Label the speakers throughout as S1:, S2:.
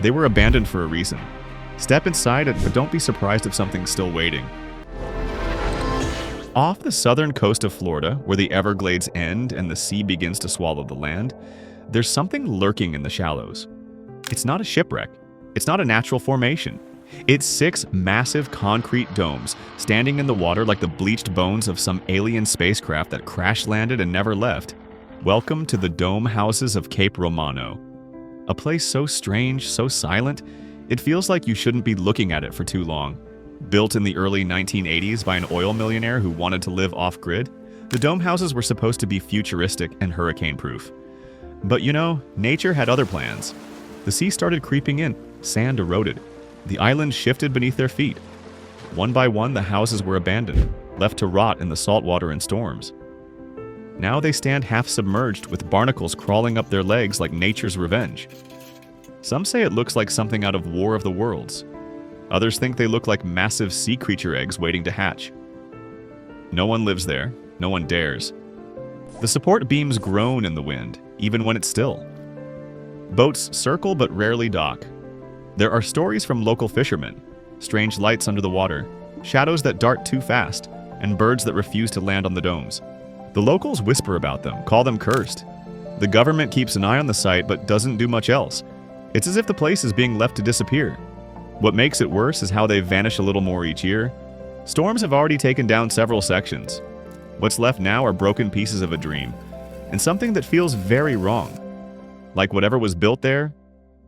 S1: They were abandoned for a reason. Step inside it, but don't be surprised if something's still waiting. Off the southern coast of Florida, where the Everglades end and the sea begins to swallow the land, there's something lurking in the shallows. It's not a shipwreck. It's not a natural formation. It's 6 massive concrete domes standing in the water like the bleached bones of some alien spacecraft that crash-landed and never left. Welcome to the dome houses of Cape Romano. A place so strange, so silent, it feels like you shouldn't be looking at it for too long. Built in the early 1980s by an oil millionaire who wanted to live off-grid, the dome houses were supposed to be futuristic and hurricane-proof. But you know, nature had other plans. The sea started creeping in, sand eroded. The islands shifted beneath their feet. One by one, the houses were abandoned, left to rot in the salt water and storms. Now they stand half-submerged with barnacles crawling up their legs like nature's revenge. Some say it looks like something out of War of the Worlds. Others think they look like massive sea creature eggs waiting to hatch. No one lives there. No one dares. The support beams groan in the wind, even when it's still. Boats circle but rarely dock. There are stories from local fishermen, strange lights under the water, shadows that dart too fast, and birds that refuse to land on the domes. The locals whisper about them, call them cursed. The government keeps an eye on the site but doesn't do much else. It's as if the place is being left to disappear. What makes it worse is how they vanish a little more each year. Storms have already taken down several sections. What's left now are broken pieces of a dream, and something that feels very wrong. Like whatever was built there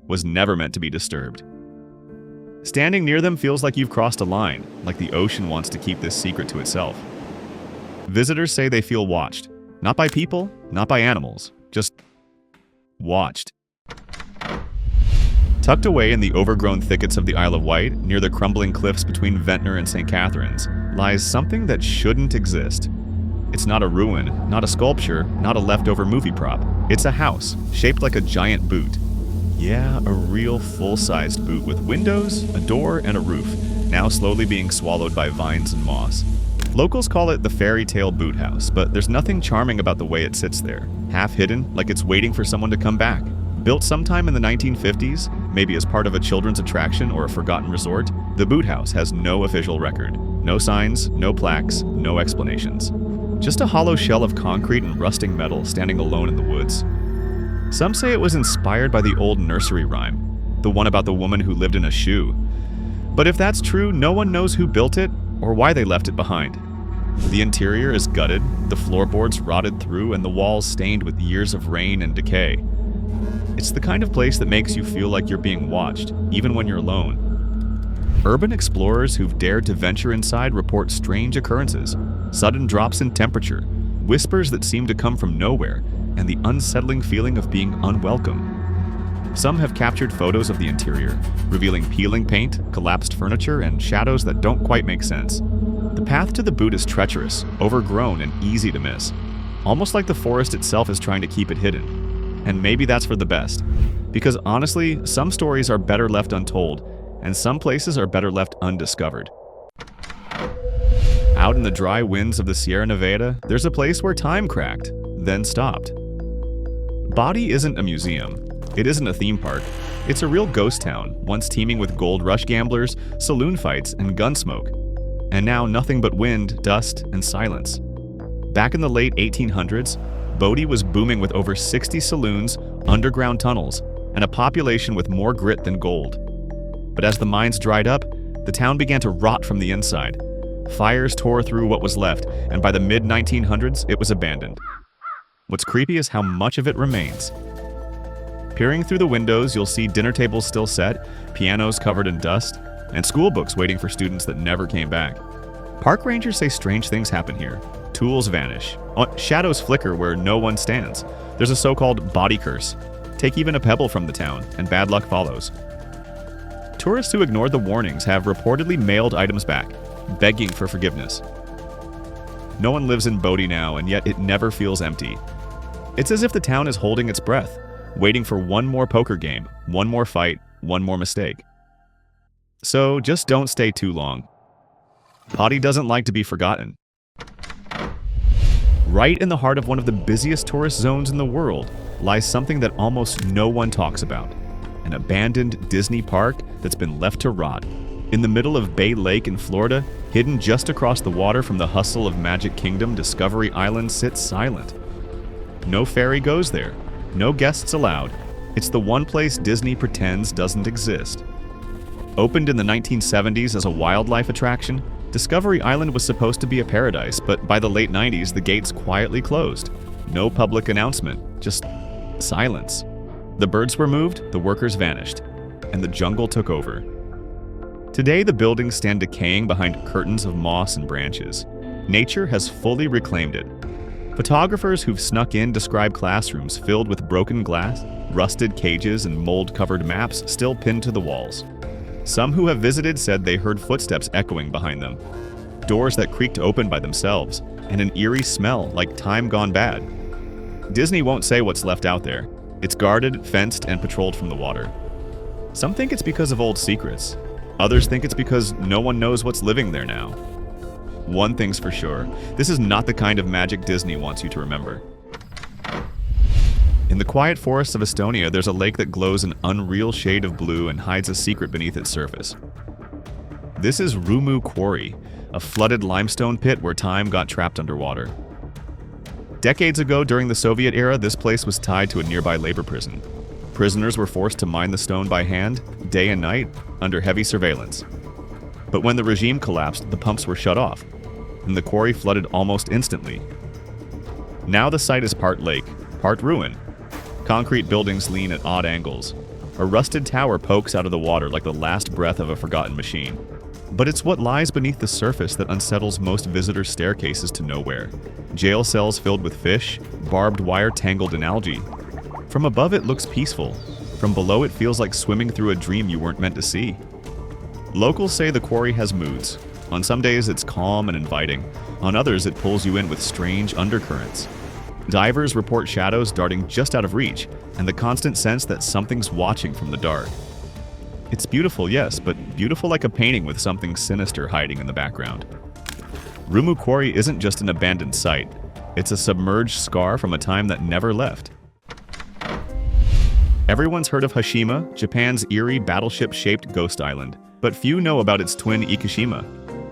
S1: was never meant to be disturbed. Standing near them feels like you've crossed a line, like the ocean wants to keep this secret to itself. Visitors say they feel watched. Not by people, not by animals, just watched. Tucked away in the overgrown thickets of the Isle of Wight, near the crumbling cliffs between Ventnor and St. Catharines, lies something that shouldn't exist. It's not a ruin, not a sculpture, not a leftover movie prop. It's a house, shaped like a giant boot. Yeah, a real full-sized boot with windows, a door, and a roof, now slowly being swallowed by vines and moss. Locals call it the fairy tale boot house, but there's nothing charming about the way it sits there, half hidden, like it's waiting for someone to come back. Built sometime in the 1950s, maybe as part of a children's attraction or a forgotten resort, the boot house has no official record. No signs, no plaques, no explanations. Just a hollow shell of concrete and rusting metal standing alone in the woods. Some say it was inspired by the old nursery rhyme, the one about the woman who lived in a shoe. But if that's true, no one knows who built it or why they left it behind. The interior is gutted, the floorboards rotted through, and the walls stained with years of rain and decay. It's the kind of place that makes you feel like you're being watched, even when you're alone. Urban explorers who've dared to venture inside report strange occurrences, sudden drops in temperature, whispers that seem to come from nowhere, and the unsettling feeling of being unwelcome. Some have captured photos of the interior, revealing peeling paint, collapsed furniture, and shadows that don't quite make sense. The path to the boot is treacherous, overgrown, and easy to miss, almost like the forest itself is trying to keep it hidden. And maybe that's for the best, because honestly, some stories are better left untold, and some places are better left undiscovered. Out in the dry winds of the Sierra Nevada, there's a place where time cracked, then stopped. Body isn't a museum. It isn't a theme park. It's a real ghost town, once teeming with gold rush gamblers, saloon fights, and gun smoke. And now nothing but wind, dust, and silence. Back in the late 1800s, Bodie was booming with over 60 saloons, underground tunnels, and a population with more grit than gold. But as the mines dried up, the town began to rot from the inside. Fires tore through what was left, and by the mid-1900s, it was abandoned. What's creepy is how much of it remains. Peering through the windows, you'll see dinner tables still set, pianos covered in dust, and school books waiting for students that never came back. Park rangers say strange things happen here. Tools vanish. Shadows flicker where no one stands. There's a so-called body curse. Take even a pebble from the town, and bad luck follows. Tourists who ignored the warnings have reportedly mailed items back, begging for forgiveness. No one lives in Bodie now, and yet it never feels empty. It's as if the town is holding its breath, waiting for one more poker game, one more fight, one more mistake. So just don't stay too long. Bodie doesn't like to be forgotten. Right in the heart of one of the busiest tourist zones in the world lies something that almost no one talks about. an abandoned Disney park that's been left to rot. In the middle of Bay Lake in Florida, hidden just across the water from the hustle of Magic Kingdom, Discovery Island sits silent. No ferry goes there, no guests allowed. It's the one place Disney pretends doesn't exist. Opened in the 1970s as a wildlife attraction, Discovery Island was supposed to be a paradise, but by the late 90s, the gates quietly closed. No public announcement, just silence. The birds were moved, the workers vanished, and the jungle took over. Today, the buildings stand decaying behind curtains of moss and branches. Nature has fully reclaimed it. Photographers who've snuck in describe classrooms filled with broken glass, rusted cages, and mold-covered maps still pinned to the walls. Some who have visited said they heard footsteps echoing behind them, doors that creaked open by themselves, and an eerie smell like time gone bad. Disney won't say what's left out there. It's guarded, fenced, and patrolled from the water. Some think it's because of old secrets. Others think it's because no one knows what's living there now. One thing's for sure, this is not the kind of magic Disney wants you to remember. In the quiet forests of Estonia, there's a lake that glows an unreal shade of blue and hides a secret beneath its surface. This is Rumu Quarry, a flooded limestone pit where time got trapped underwater. Decades ago, during the Soviet era, this place was tied to a nearby labor prison. Prisoners were forced to mine the stone by hand, day and night, under heavy surveillance. But when the regime collapsed, the pumps were shut off, and the quarry flooded almost instantly. Now the site is part lake, part ruin. Concrete buildings lean at odd angles. A rusted tower pokes out of the water like the last breath of a forgotten machine. But it's what lies beneath the surface that unsettles most visitors' staircases to nowhere. Jail cells filled with fish, barbed wire tangled in algae. From above it looks peaceful. From below it feels like swimming through a dream you weren't meant to see. Locals say the quarry has moods. On some days it's calm and inviting. On others it pulls you in with strange undercurrents. Divers report shadows darting just out of reach, and the constant sense that something's watching from the dark. It's beautiful, yes, but beautiful like a painting with something sinister hiding in the background. Rumu Quarry isn't just an abandoned site. It's a submerged scar from a time that never left. Everyone's heard of Hashima, Japan's eerie battleship-shaped ghost island, but few know about its twin Ikushima.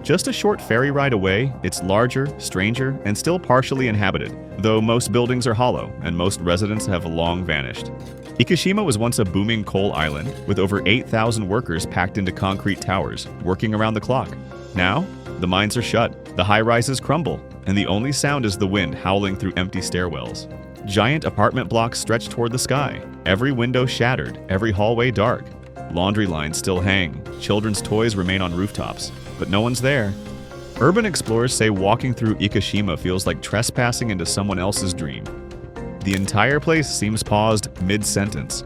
S1: Just a short ferry ride away, it's larger, stranger, and still partially inhabited, though most buildings are hollow and most residents have long vanished. Ikushima was once a booming coal island with over 8,000 workers packed into concrete towers, working around the clock. Now, the mines are shut, the high-rises crumble, and the only sound is the wind howling through empty stairwells. Giant apartment blocks stretch toward the sky, every window shattered, every hallway dark. Laundry lines still hang, children's toys remain on rooftops, but no one's there. Urban explorers say walking through Ikushima feels like trespassing into someone else's dream. The entire place seems paused mid-sentence.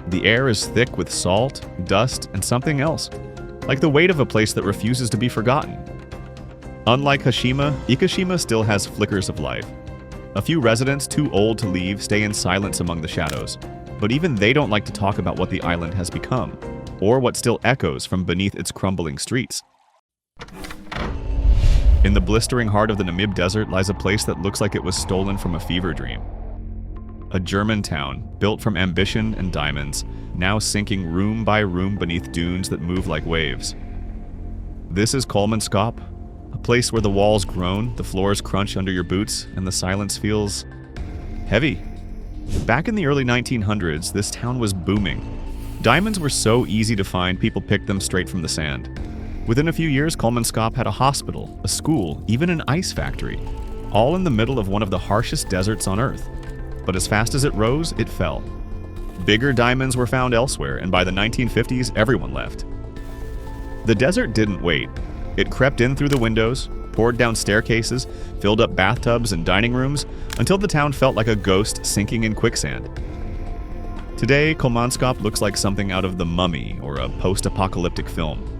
S1: The air is thick with salt, dust, and something else, like the weight of a place that refuses to be forgotten. Unlike Hashima, Ikushima still has flickers of life. A few residents too old to leave stay in silence among the shadows, but even they don't like to talk about what the island has become, or what still echoes from beneath its crumbling streets. In the blistering heart of the Namib Desert lies a place that looks like it was stolen from a fever dream. A German town, built from ambition and diamonds, now sinking room by room beneath dunes that move like waves. This is Colemanskop, a place where the walls groan, the floors crunch under your boots, and the silence feels heavy. Back in the early 1900s, this town was booming. Diamonds were so easy to find, people picked them straight from the sand. Within a few years, Colemanskop had a hospital, a school, even an ice factory, all in the middle of one of the harshest deserts on Earth. But as fast as it rose, it fell. Bigger diamonds were found elsewhere, and by the 1950s, everyone left. The desert didn't wait. It crept in through the windows, poured down staircases, filled up bathtubs and dining rooms, until the town felt like a ghost sinking in quicksand. Today, Colemanskop looks like something out of The Mummy or a post-apocalyptic film.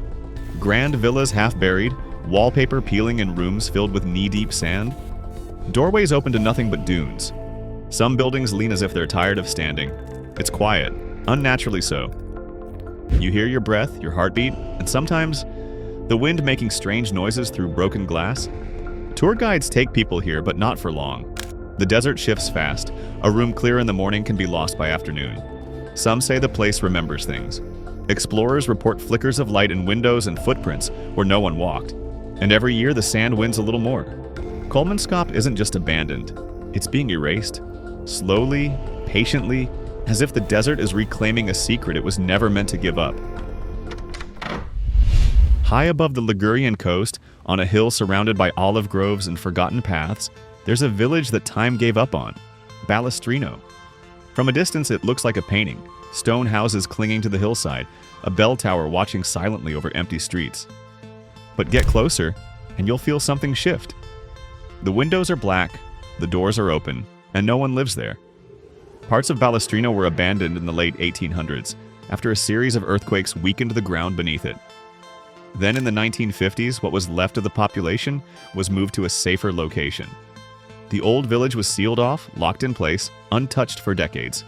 S1: Grand villas half buried, wallpaper peeling in rooms filled with knee-deep sand. Doorways open to nothing but dunes. Some buildings lean as if they're tired of standing. It's quiet, unnaturally so. You hear your breath, your heartbeat, and sometimes the wind making strange noises through broken glass. Tour guides take people here, but not for long. The desert shifts fast. A room clear in the morning can be lost by afternoon. Some say the place remembers things. Explorers report flickers of light in windows and footprints where no one walked. And every year the sand wins a little more. Colemanskop isn't just abandoned. It's being erased. Slowly, patiently, as if the desert is reclaiming a secret it was never meant to give up. High above the Ligurian coast, on a hill surrounded by olive groves and forgotten paths, there's a village that time gave up on, Balstrino. From a distance it looks like a painting, stone houses clinging to the hillside, a bell tower watching silently over empty streets. But get closer, and you'll feel something shift. The windows are black, the doors are open, and no one lives there. Parts of Balstrino were abandoned in the late 1800s, after a series of earthquakes weakened the ground beneath it. Then in the 1950s, what was left of the population was moved to a safer location. The old village was sealed off, locked in place, untouched for decades.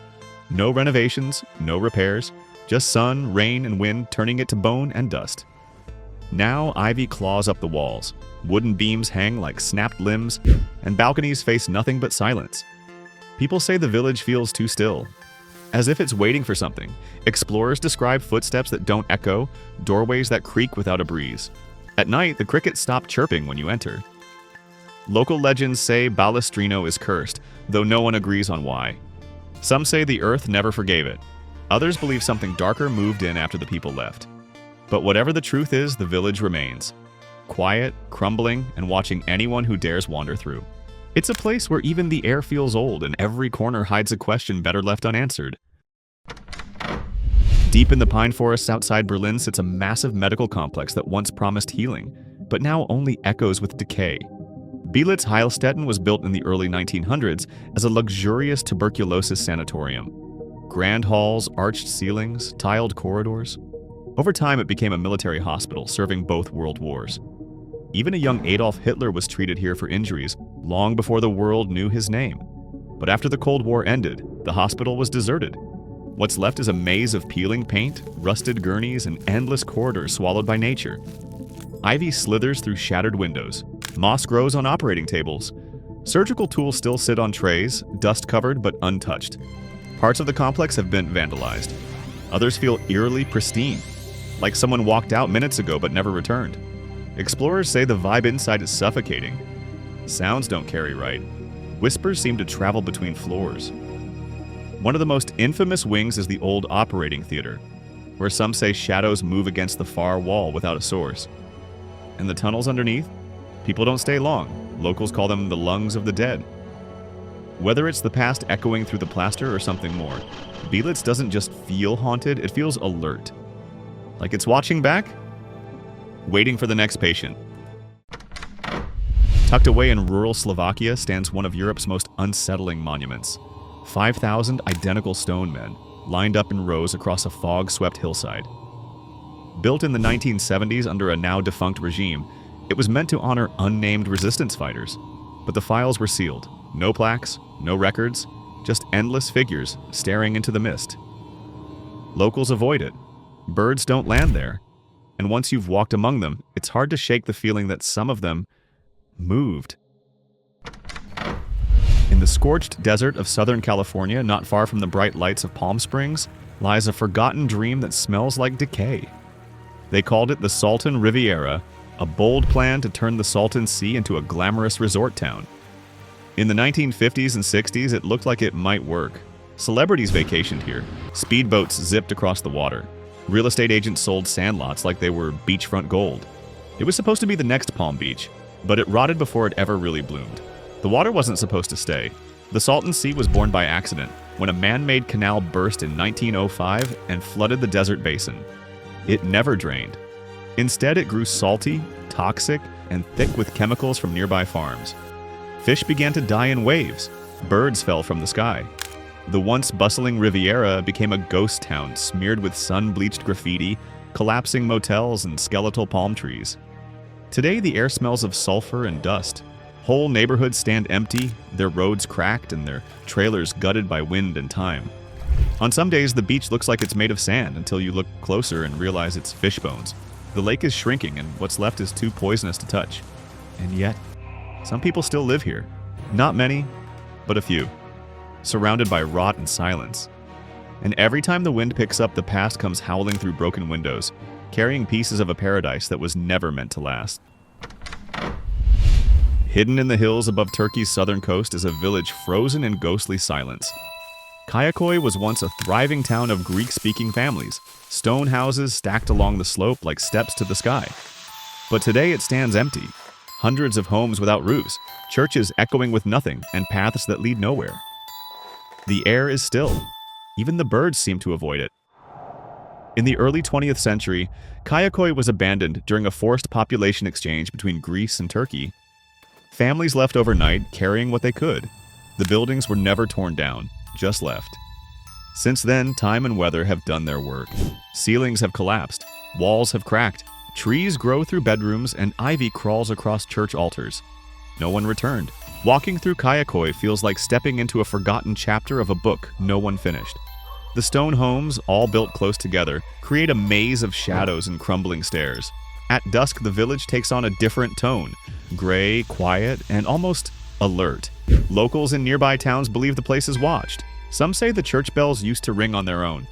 S1: No renovations, no repairs, just sun, rain, and wind turning it to bone and dust. Now ivy claws up the walls, wooden beams hang like snapped limbs, and balconies face nothing but silence. People say the village feels too still, as if it's waiting for something. Explorers describe footsteps that don't echo, doorways that creak without a breeze. At night, the crickets stop chirping when you enter. Local legends say Balstrino is cursed, though no one agrees on why. Some say the earth never forgave it. Others believe something darker moved in after the people left. But whatever the truth is, the village remains. Quiet, crumbling, and watching anyone who dares wander through. It's a place where even the air feels old and every corner hides a question better left unanswered. Deep in the pine forests outside Berlin sits a massive medical complex that once promised healing, but now only echoes with decay. Belitz Heilstätten was built in the early 1900s as a luxurious tuberculosis sanatorium. Grand halls, arched ceilings, tiled corridors. Over time, it became a military hospital serving both world wars. Even a young Adolf Hitler was treated here for injuries long before the world knew his name. But after the Cold War ended, the hospital was deserted. What's left is a maze of peeling paint, rusted gurneys, and endless corridors swallowed by nature. Ivy slithers through shattered windows. Moss grows on operating tables. Surgical tools still sit on trays, dust-covered but untouched. Parts of the complex have been vandalized. Others feel eerily pristine, like someone walked out minutes ago but never returned. Explorers say the vibe inside is suffocating. Sounds don't carry right. Whispers seem to travel between floors. One of the most infamous wings is the old operating theater, where some say shadows move against the far wall without a source. And the tunnels underneath? People don't stay long. Locals call them the lungs of the dead. Whether it's the past echoing through the plaster or something more, Belitz doesn't just feel haunted, it feels alert. Like it's watching back? Waiting for the next patient. Tucked away in rural Slovakia stands one of Europe's most unsettling monuments. 5,000 identical stone men, lined up in rows across a fog-swept hillside. Built in the 1970s under a now-defunct regime, it was meant to honor unnamed resistance fighters. But the files were sealed. No plaques, no records, just endless figures staring into the mist. Locals avoid it. Birds don't land there. And once you've walked among them, it's hard to shake the feeling that some of them moved. In the scorched desert of Southern California, not far from the bright lights of Palm Springs, lies a forgotten dream that smells like decay. They called it the Sultan Riviera, a bold plan to turn the Salton Sea into a glamorous resort town. In the 1950s and 60s, it looked like it might work. Celebrities vacationed here. Speedboats zipped across the water. Real estate agents sold sandlots like they were beachfront gold. It was supposed to be the next Palm Beach, but it rotted before it ever really bloomed. The water wasn't supposed to stay. The Salton Sea was born by accident when a man-made canal burst in 1905 and flooded the desert basin. It never drained. Instead, it grew salty, toxic, and thick with chemicals from nearby farms. Fish began to die in waves. Birds fell from the sky. The once bustling Riviera became a ghost town smeared with sun-bleached graffiti, collapsing motels, and skeletal palm trees. Today, the air smells of sulfur and dust. Whole neighborhoods stand empty, their roads cracked, and their trailers gutted by wind and time. On some days, the beach looks like it's made of sand until you look closer and realize it's fish bones. The lake is shrinking, and what's left is too poisonous to touch. And yet, some people still live here. Not many, but a few. Surrounded by rot and silence. And every time the wind picks up, the past comes howling through broken windows, carrying pieces of a paradise that was never meant to last. Hidden in the hills above Turkey's southern coast is a village frozen in ghostly silence. Kayakoy was once a thriving town of Greek-speaking families, stone houses stacked along the slope like steps to the sky. But today it stands empty. Hundreds of homes without roofs, churches echoing with nothing, and paths that lead nowhere. The air is still. Even the birds seem to avoid it. In the early 20th century, Kayakoy was abandoned during a forced population exchange between Greece and Turkey. Families left overnight, carrying what they could. The buildings were never torn down, just left. Since then, time and weather have done their work. Ceilings have collapsed, walls have cracked, trees grow through bedrooms, and ivy crawls across church altars. No one returned. Walking through Kayakoy feels like stepping into a forgotten chapter of a book no one finished. The stone homes, all built close together, create a maze of shadows and crumbling stairs. At dusk, the village takes on a different tone, gray, quiet, and almost alert. Locals in nearby towns believe the place is watched. Some say the church bells used to ring on their own.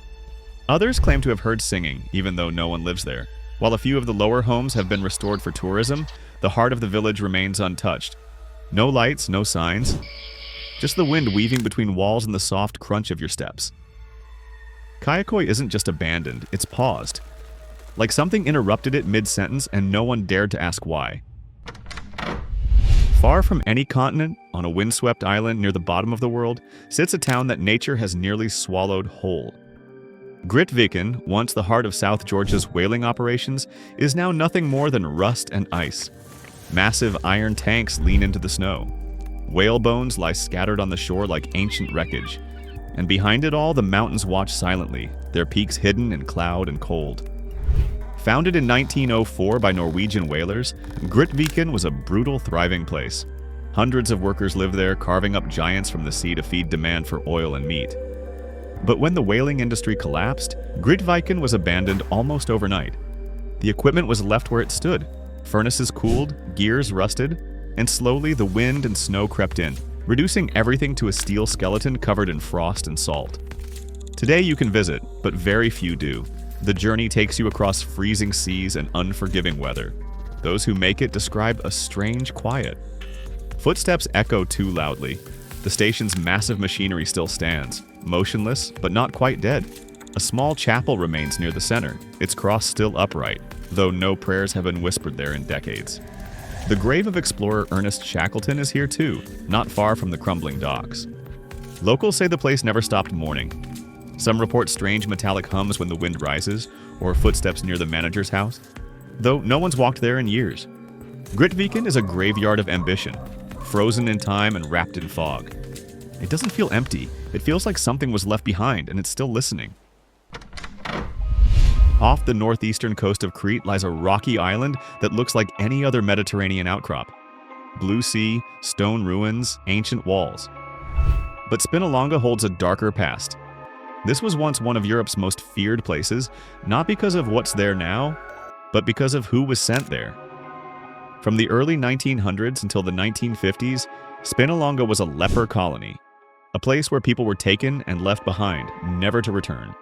S1: Others claim to have heard singing, even though no one lives there. While a few of the lower homes have been restored for tourism, the heart of the village remains untouched. No lights, no signs. Just the wind weaving between walls and the soft crunch of your steps. Kayakoy isn't just abandoned, it's paused. Like something interrupted it mid-sentence and no one dared to ask why. Far from any continent, on a windswept island near the bottom of the world, sits a town that nature has nearly swallowed whole. Gritviken, once the heart of South Georgia's whaling operations, is now nothing more than rust and ice. Massive iron tanks lean into the snow. Whale bones lie scattered on the shore like ancient wreckage. And behind it all, the mountains watch silently, their peaks hidden in cloud and cold. Founded in 1904 by Norwegian whalers, Gritviken was a brutal, thriving place. Hundreds of workers lived there, carving up giants from the sea to feed demand for oil and meat. But when the whaling industry collapsed, Gritviken was abandoned almost overnight. The equipment was left where it stood. Furnaces cooled, gears rusted, and slowly the wind and snow crept in, reducing everything to a steel skeleton covered in frost and salt. Today you can visit, but very few do. The journey takes you across freezing seas and unforgiving weather. Those who make it describe a strange quiet. Footsteps echo too loudly. The station's massive machinery still stands, motionless but not quite dead. A small chapel remains near the center, its cross still upright, though no prayers have been whispered there in decades. The grave of explorer Ernest Shackleton is here too, not far from the crumbling docks. Locals say the place never stopped mourning. Some report strange metallic hums when the wind rises, or footsteps near the manager's house, though no one's walked there in years. Gritviken is a graveyard of ambition, frozen in time and wrapped in fog. It doesn't feel empty, it feels like something was left behind and it's still listening. Off the northeastern coast of Crete lies a rocky island that looks like any other Mediterranean outcrop. Blue sea, stone ruins, ancient walls. But Spinolonga holds a darker past. This was once one of Europe's most feared places, not because of what's there now, but because of who was sent there. From the early 1900s until the 1950s, Spinolonga was a leper colony, a place where people were taken and left behind, never to return.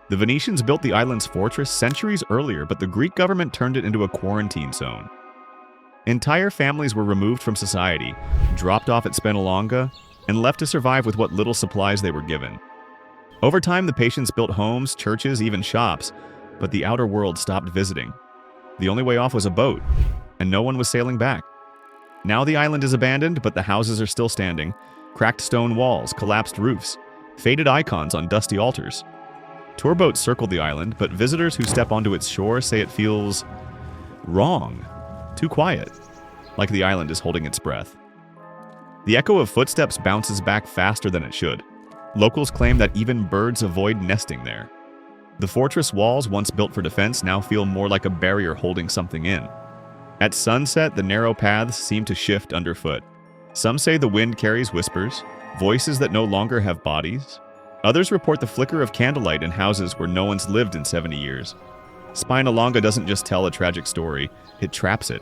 S1: The Venetians built the island's fortress centuries earlier, but the Greek government turned it into a quarantine zone. Entire families were removed from society, dropped off at Spinolonga, and left to survive with what little supplies they were given. Over time, the patients built homes, churches, even shops, but the outer world stopped visiting. The only way off was a boat, and no one was sailing back. Now the island is abandoned, but the houses are still standing. Cracked stone walls, collapsed roofs, faded icons on dusty altars. Tour boats circle the island, but visitors who step onto its shore say it feels wrong, too quiet, like the island is holding its breath. The echo of footsteps bounces back faster than it should. Locals claim that even birds avoid nesting there. The fortress walls, once built for defense, now feel more like a barrier holding something in. At sunset, the narrow paths seem to shift underfoot. Some say the wind carries whispers, voices that no longer have bodies. Others report the flicker of candlelight in houses where no one's lived in 70 years. Spinolonga doesn't just tell a tragic story, it traps it.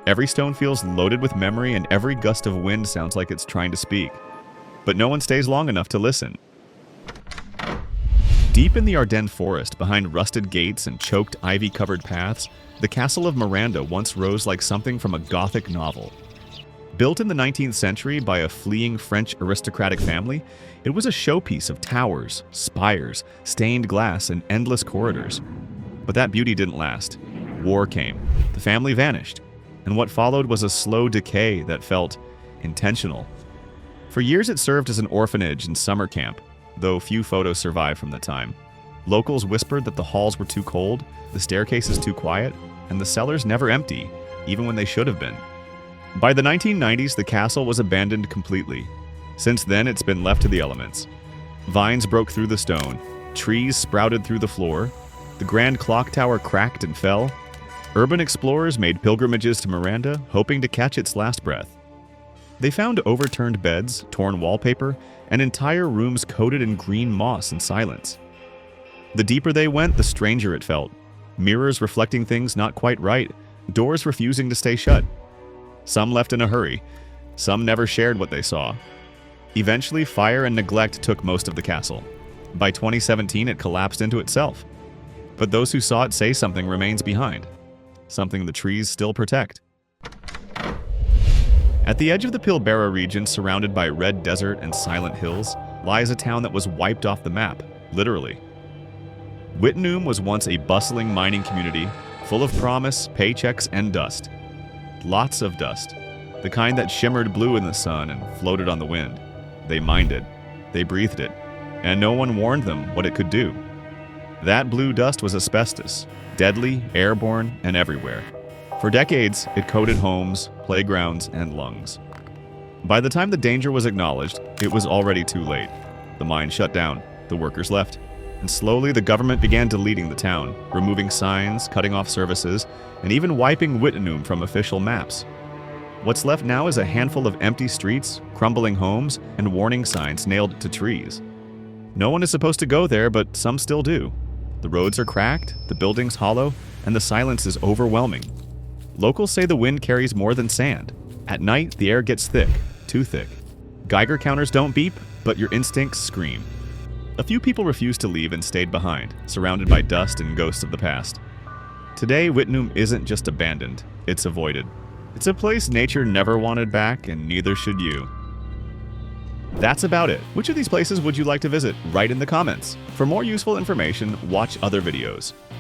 S1: Every stone feels loaded with memory and every gust of wind sounds like it's trying to speak. But no one stays long enough to listen. Deep in the Ardennes forest, behind rusted gates and choked ivy-covered paths, the castle of Miranda once rose like something from a Gothic novel. Built in the 19th century by a fleeing French aristocratic family, it was a showpiece of towers, spires, stained glass, and endless corridors. But that beauty didn't last. War came, the family vanished, and what followed was a slow decay that felt intentional. For years it served as an orphanage and summer camp, though few photos survive from the time. Locals whispered that the halls were too cold, the staircases too quiet, and the cellars never empty, even when they should have been. By the 1990s, the castle was abandoned completely. Since then, it's been left to the elements. Vines broke through the stone, trees sprouted through the floor, the grand clock tower cracked and fell. Urban explorers made pilgrimages to Miranda, hoping to catch its last breath. They found overturned beds, torn wallpaper, and entire rooms coated in green moss and silence. The deeper they went, the stranger it felt. Mirrors reflecting things not quite right, doors refusing to stay shut. Some left in a hurry, some never shared what they saw. Eventually, fire and neglect took most of the castle. By 2017, it collapsed into itself. But those who saw it say something remains behind, something the trees still protect. At the edge of the Pilbara region, surrounded by red desert and silent hills, lies a town that was wiped off the map, literally. Wittenoom was once a bustling mining community, full of promise, paychecks, and dust. Lots of dust, the kind that shimmered blue in the sun and floated on the wind. They mined it, they breathed it, and no one warned them what it could do. That blue dust was asbestos, deadly, airborne, and everywhere. For decades, it coated homes, playgrounds, and lungs. By the time the danger was acknowledged, it was already too late. The mine shut down, the workers left, and slowly the government began deleting the town, removing signs, cutting off services, and even wiping Wittenoom from official maps. What's left now is a handful of empty streets, crumbling homes, and warning signs nailed to trees. No one is supposed to go there, but some still do. The roads are cracked, the buildings hollow, and the silence is overwhelming. Locals say the wind carries more than sand. At night, the air gets thick, too thick. Geiger counters don't beep, but your instincts scream. A few people refused to leave and stayed behind, surrounded by dust and ghosts of the past. Today, Wittenoom isn't just abandoned, it's avoided. It's a place nature never wanted back, and neither should you. That's about it. Which of these places would you like to visit? Write in the comments. For more useful information, watch other videos.